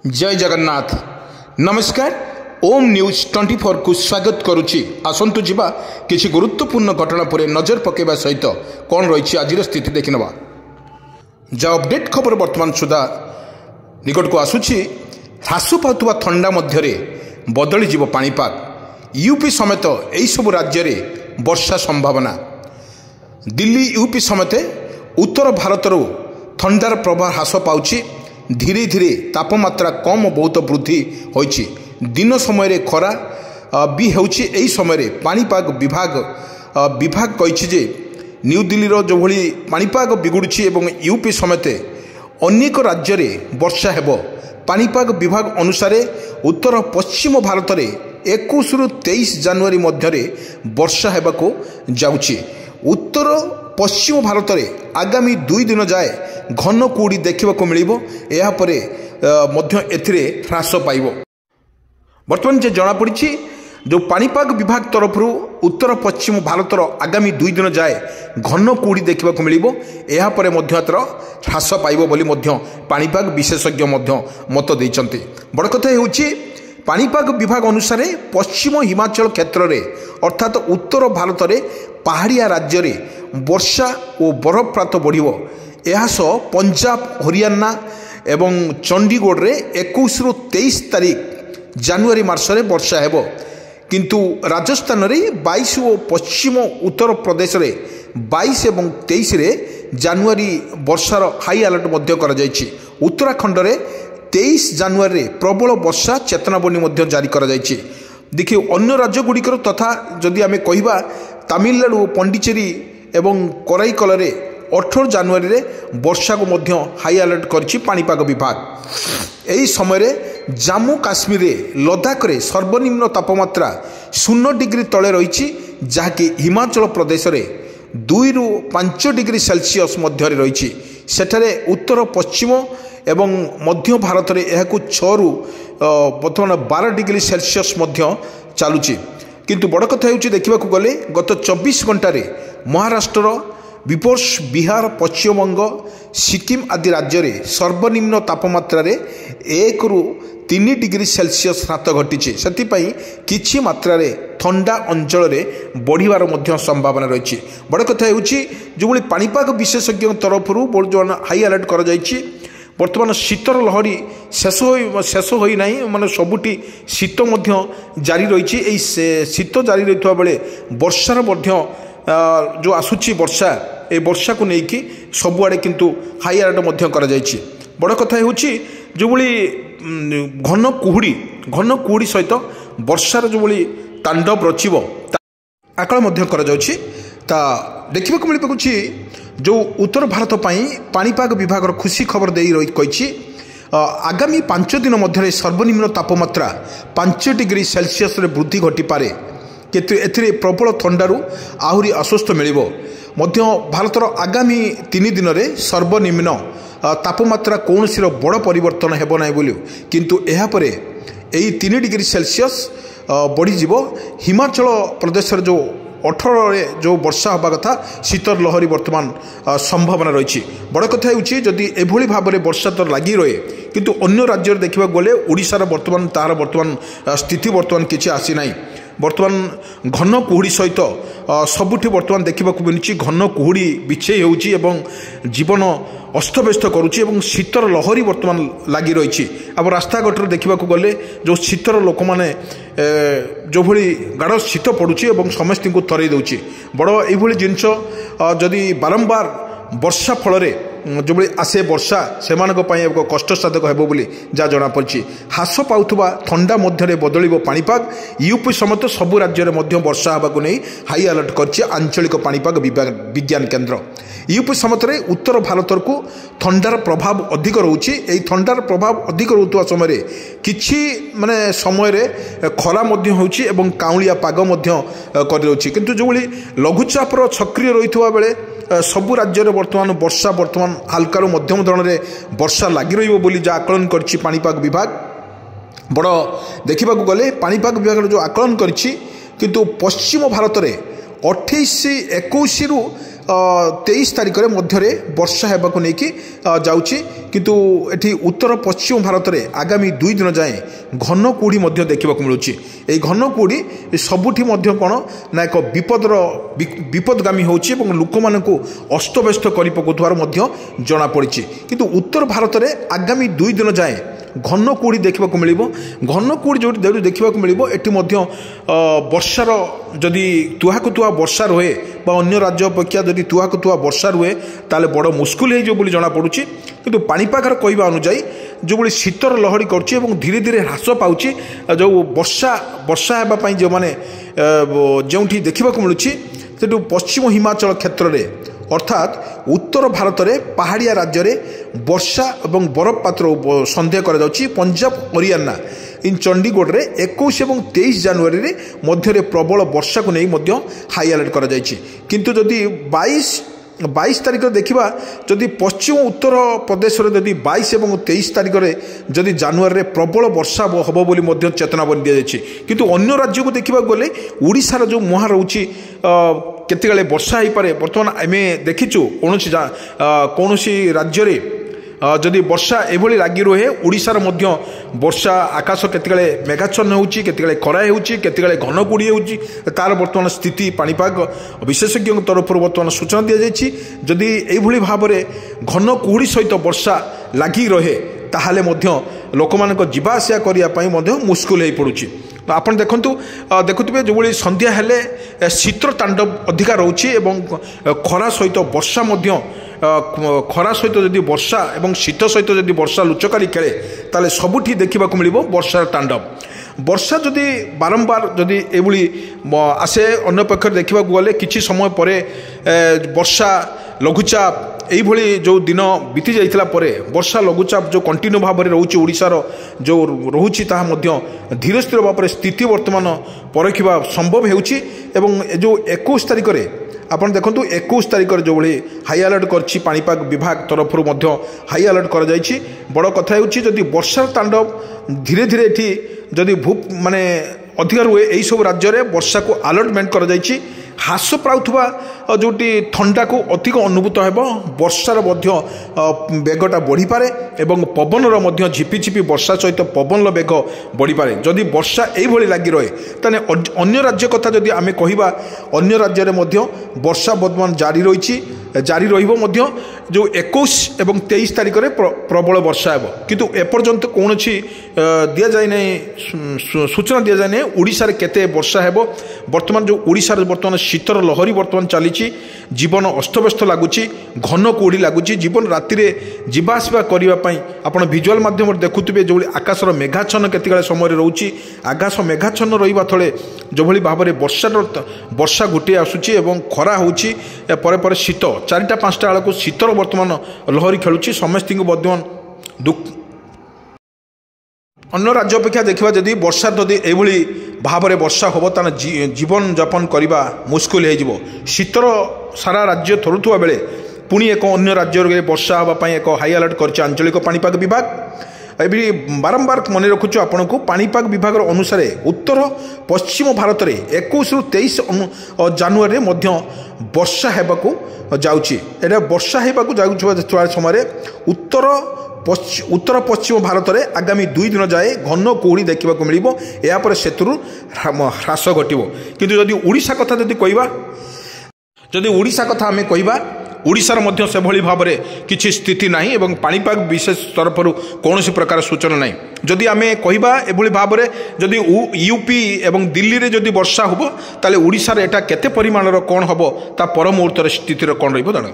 जय जगन्नाथ नमस्कार ओम न्यूज 24 को स्वागत करुच्ची। आसतु जीवा किसी गुरुत्वपूर्ण घटना पर नजर पकेबा सहित कौन रही आज स्थिति देखि नवा। जा अपडेट खबर वर्तमान सुधा निकट को आसुची। ह्रास पाउथुबा थंडा मध्य बदली जीव पाणीपाग। यूपी समेत यही सब राज्य में वर्षा संभावना। दिल्ली यूपी समेत उत्तर भारतर थंडार प्रभाव ह्रास पाउछि। धीरे धीरे तापमात्रा कम बहुत वृद्धि होइछि। दिन समय खरा भी होछि। एही समय पाणीपाग विभाग कहिछि जे न्यू दिल्लीर जो भली पाणीपाग बिगुड़ुछि एवं यूपी समेत अनेक राज्य में वर्षा हेबो। पाणीपाग विभाग अनुसार उत्तर पश्चिम भारत में 21 रु 23 जनवरी मध्य वर्षा हेबाको जाउछि। उत्तर पश्चिम भारत में आगामी 2 दिन जाए घन कुहुड़ी देखा मिलिबो। या परे मध्य एथिरे ह्रास पाइबो। वर्तमान जे जना पड़ी जो पाणीपाग विभाग तरफ उत्तर पश्चिम भारतर आगामी 2 दिन जाए घन कुहुड़ी देखा मिलिबो। या परे मध्य ह्रास पाइबो बोली मध्य पाणीपाग विशेषज्ञ मध्य मत देइचंती। बड़ कथा हेउची पाणीपाग विभाग अनुसार पश्चिम हिमाचल क्षेत्र में अर्थात उत्तर भारत में पहाड़िया राज्य में वर्षा और बरफपात बढ़िबो। यह सह पंजाब हरियाणा एवं चंडीगढ़ में 21 रु 23 तारीख जनवरी मासरे वर्षा हेबो। किंतु राजस्थान में 22 और पश्चिम उत्तर प्रदेश में 22 एवं 23 जनवरी वर्षार हाई अलर्ट मध्य करा जायछि। उत्तराखंड में 23 जनवरी प्रबल वर्षा चेतनावनी मध्य जारी करा जायछि। देखिए अन्य राज्य गुड़िकर तथा जदि आम कहिबा तमिलनाडु पंडिचेरी एवं कराईकल 18 जनवरी रे वर्षा को मध्य हाई अलर्ट करछि पाणीपाग विभाग। एही समय जम्मू काश्मीर लद्दाख रे सर्वनिम्न तापमात्रा 0 डिग्री तले रही, जहाँकि हिमाचल प्रदेश रे 2 रु 5 डिग्री सेल्सियस मध्य रही। सेठारे उत्तर पश्चिम एवं मध्य भारत में यह 6 रु बर्तमान 12 डिग्री सेल्सियस मध्य चलुची। किंतु बड़ कथा होउची देखा गले गत 24 घंटे महाराष्ट्र विपर्स बिहार पश्चिमबंग सिक्किम आदि राज्य में सर्वनिम्न तापमात्रा 1 रु 3 डिग्री सेल्सियस ह्रास घटी। से किछि मात्रा ठंडा अंचल में बढ़िवार मध्य संभावना रही। बड़ कथा होउची जो पाणीपाग विशेषज्ञ तरफ जो हाई अलर्ट कर जायछि। वर्तमान शीतर लहरी शेष होई नहीं, माने सबुटी शीत मध्य जारी रही। शीत जारी रही बेले वर्षार मध्य जो आसुची वर्षा ए वर्षा को लेकिन सबुआड़े किंतु हाई अलर्ट मध्य करा जायछि। बड़ कथा होउची जो भली घन कुहुड़ी सहित वर्षार जो भली तांडव रचिब आकलन मध्य करा जाउछि। ता देखिबा मिल पाउछि जो उत्तर भारत पाई पाणीपाग विभाग खुशी खबर दे रही कही आगामी 5 दिन मध्य सर्वनिम्न तापमात्रा 5 डिग्री सेल्सियस वृद्धि घटीपे। किंतु एथिरे प्रबल ठंडारू आहरी अस्वस्थ मिलिबो। मध्य भारतर आगामी 3 दिन में सर्वनिम्न तापमात्रा कौनसी बड़ परिवर्तन हेब ना बोली, किंतु एहा परे एही 3 डिग्री सेल्सियस बढ़ीजिव। हिमाचल प्रदेश जो 18 जो वर्षा हवा कथा शीतर लहरी वर्तमान संभावना रही। बड़ कथा होउची जदि एभली भाव में वर्षा तो लगी रहे, किंतु अन्य राज्य देखा गले ओडिशार वर्तमान तार वर्तमान स्थिति वर्तमान किसी आसी ना। वर्तमान घन कुहुड़ी सहित सबुठी वर्तमान देखा मिलूँ घन कुहुड़ी बिछे होउची एवं जीवन अस्तव्यस्त करुच्ची एवं शीतर लहरी वर्तमान लगी रही। अब रास्ताघाट देखा गले जो शीतर लोक मैंने जो भली गाढ़ शीत पड़ुची एवं समस्त को थरई दूची। बड़ ये जिनस जदि बारंबार वर्षा फल जो भाई आसे वर्षा से एक कष्टसाधक हेबो बोली जा जना पड़ी। ह्रास पाउथुबा ठंडा मध्य बदलिबो पाणीपाग। यूपी समेत सबु राज्य में वर्षा हवा को नहीं हाई अलर्ट करछि आंचलिक पाणीपाग विज्ञान केन्द्र। यूपी समेत उत्तर भारत को ठंडार प्रभाव अधिक रोचे। यही ठंडार प्रभाव अधिक रोता समय किछि माने समय खरा मध्य होउछि एवं काउलिया पाग मध्य कर रोछि। किंतु जो भली लघुचापर सक्रिय रही बेले सबु राज्य में वर्तमान वर्षा वर्तमान हल्का मध्यम धरण वर्षा लगी रही जहाँ आकलन करछि पाणीपाग विभाग। बड़ देखा गले पाणीपाग विभाग जो आकलन करछि, किंतु पश्चिम भारत में 28-21 रु 23 तारिख मध्य वर्षा होगा नहीं जाऊँगी किंतु एटी उत्तर पश्चिम भारत में आगामी 2 दिन जाए घन कुहुड़ी देखा मिलूँ। ये घन कुहुड़ी सबुठी कौन ना एक विपदगामी होची लोक मान अस्तव्यस्त कर पकार जनापड़ी किंतु उत्तर भारत में आगामी 2 दिन जाए घन कुहुड़ी देखा मिल घन कुहुड़ी जो देखा मिल वर्षार जदि तुहाकु तुहा वर्षा रुहे अन्य राज्य अपेक्षा जदि तुहाकु तुहा वर्षा रुहे ताले बड़ मुस्किल हो जनापड़ी किंतु पाणीपागर कहवा अनुजाई जो भाई शीतर लहरी कर धीरे धीरे ह्रास पाँच जो वर्षा होगापाई जो मैंने जो देखा मिलूँ से पश्चिम हिमाचल क्षेत्र में अर्थात उत्तर भारत में पहाड़िया राज्य में वर्षा और बरफपात सन्देह कर पंजाब हरियाणा इन चंडीगढ़ में 21 और 23 जनवरी मध्य प्रबल वर्षा को नहीं हाई अलर्ट कर किंतु जदि 22 तारिख देखा जदि पश्चिम उत्तर प्रदेश में जदि 22 और 23 तारिख में जदि जनवरी में प्रबल वर्षा हम बोली चेतावनी दी जाए किंतु अन्य राज्य को देखा गले ओडिशार जो मुहां रोचे केते वर्षा हो पारे बर्तमान आम देखीचु कौन राज्य में जदि वर्षा एभली लगी रहे ओडिशार मध्य वर्षा आकाश केते मेघाच्छन्न होउची केते खरा होउची केते घन कुहुड़ी होउची तार बर्तमान स्थिति पाणीपाग विशेषज्ञ तरफ बर्तमान सूचना दी जाइए जदि एभली भाव में घन कुहुड़ी सहित वर्षा लगी रहे ताहले मध्य लोक मानक जीवा आसिया करने मुस्किल हो पड़ुची। आपन देखुवे जो भाई संध्या हेले शीतर तांडव अधिका रोचे खरा सहित वर्षा खरा सहित जदि वर्षा और शीत सहित जदि वर्षा लुचकारी खेले ताले सबुठी देखा मिल वर्षार तांडव वर्षा जदि बारंबार जदि एभली आसे अन्य पक्ष देखा गले किसी समय पर वर्षा लघुचाप यही जो दिन बीती जाइला परे वर्षा लघुचाप जो कंटिन्यू भाव में रोचे ओडिशार जो रोचे ताहा धीरे स्थिर भाव में स्थिति वर्तमान परखा संभव होउची एवं जो 21 तारिख में आपन देखो 21 तारिख जो भाई हाई अलर्ट कर पाणीपाग विभाग तरफ हाई अलर्ट कर बड़ कथा होची वर्षार तांडव धीरे धीरे ये जदि माने अधिक रुए यही सब राज्य में वर्षा को अलर्टमेंट कर ह्रास पाउथुवा जोटी ठंडा को अधिक अनुभूत हो वर्षार बेगटा बढ़ी पारे एवं पवनर झिपिझिपि वर्षा सहित पवन बेग बढ़ी पारे जदि वर्षा यही लगी रहे ताने अन्य राज्य कथा जदि आमे कहिबा अन्य राज्य में वर्षा वर्तमान जारी रही जो 21 और 23 तारिख में प्रबल वर्षा हो किंतु एपर्यंत कौन दि जाए नहीं सूचना दि जाए नहीं ओडिशा रे केते वर्षा हो वर्तमान जो ओडिशा रे वर्तमान शीतर लहरी वर्तमान चली जीवन अस्तव्यस्त लगुच घन कुहुड़ी लगुच जीवन राति जीवा आसवा करने आपड़ भिजुआल मध्यम देखुवे जो आकाशर मेघाच्छन्न केते समय रोचे आकाश मेघाच्छन्न रहा थले जो भाई भाव में वर्षा गोटे आसूची एवं खरा होची पर शीत 4-5 बेला को शीतर वर्तमान लहरी खेलुची समस्त वर्तमान दुख अन्य राज्य अपेक्षा देखा जदि वर्षा जदि यही भाव में वर्षा हम तान जीवन यापन करने मुस्किल हो शीतर सारा राज्य थरुवा बेले पुणी एक अन्य राज्य वर्षा हाँपाई एक हाई अलर्ट कर आंचलिक पाणीपाग विभाग ये बारंबार मन रखुचु आपन को पाणीपाग विभाग अनुसार उत्तर पश्चिम भारत में 21 ରୁ 23 जनवरी मध्य वर्षा होगा जाऊँगी एटा वर्षा होगा जाऊँ समय उत्तर पश्चिम भारत में आगामी 2 दिन जाए घन कुहुड़ी देखा मिल यापर से ह्रास घटो किंतु जदि ओडिशा कथा जदि कहवा जदि ओडिशा कथा आम कहवा ओडिशार मध्य से भली भाव में किसी स्थिति नहीं एवं पाणीपाग विशेष तरफ कौन प्रकार सूचना नहीं जदि आम कहवा एभली भाव में जदि यूपी एवं दिल्ली में जदि वर्षा हो ताले ओडिशार एटा केते परिमाणर कौन हम ता पर मुहूर्तर स्थितिर कौन रही जाना।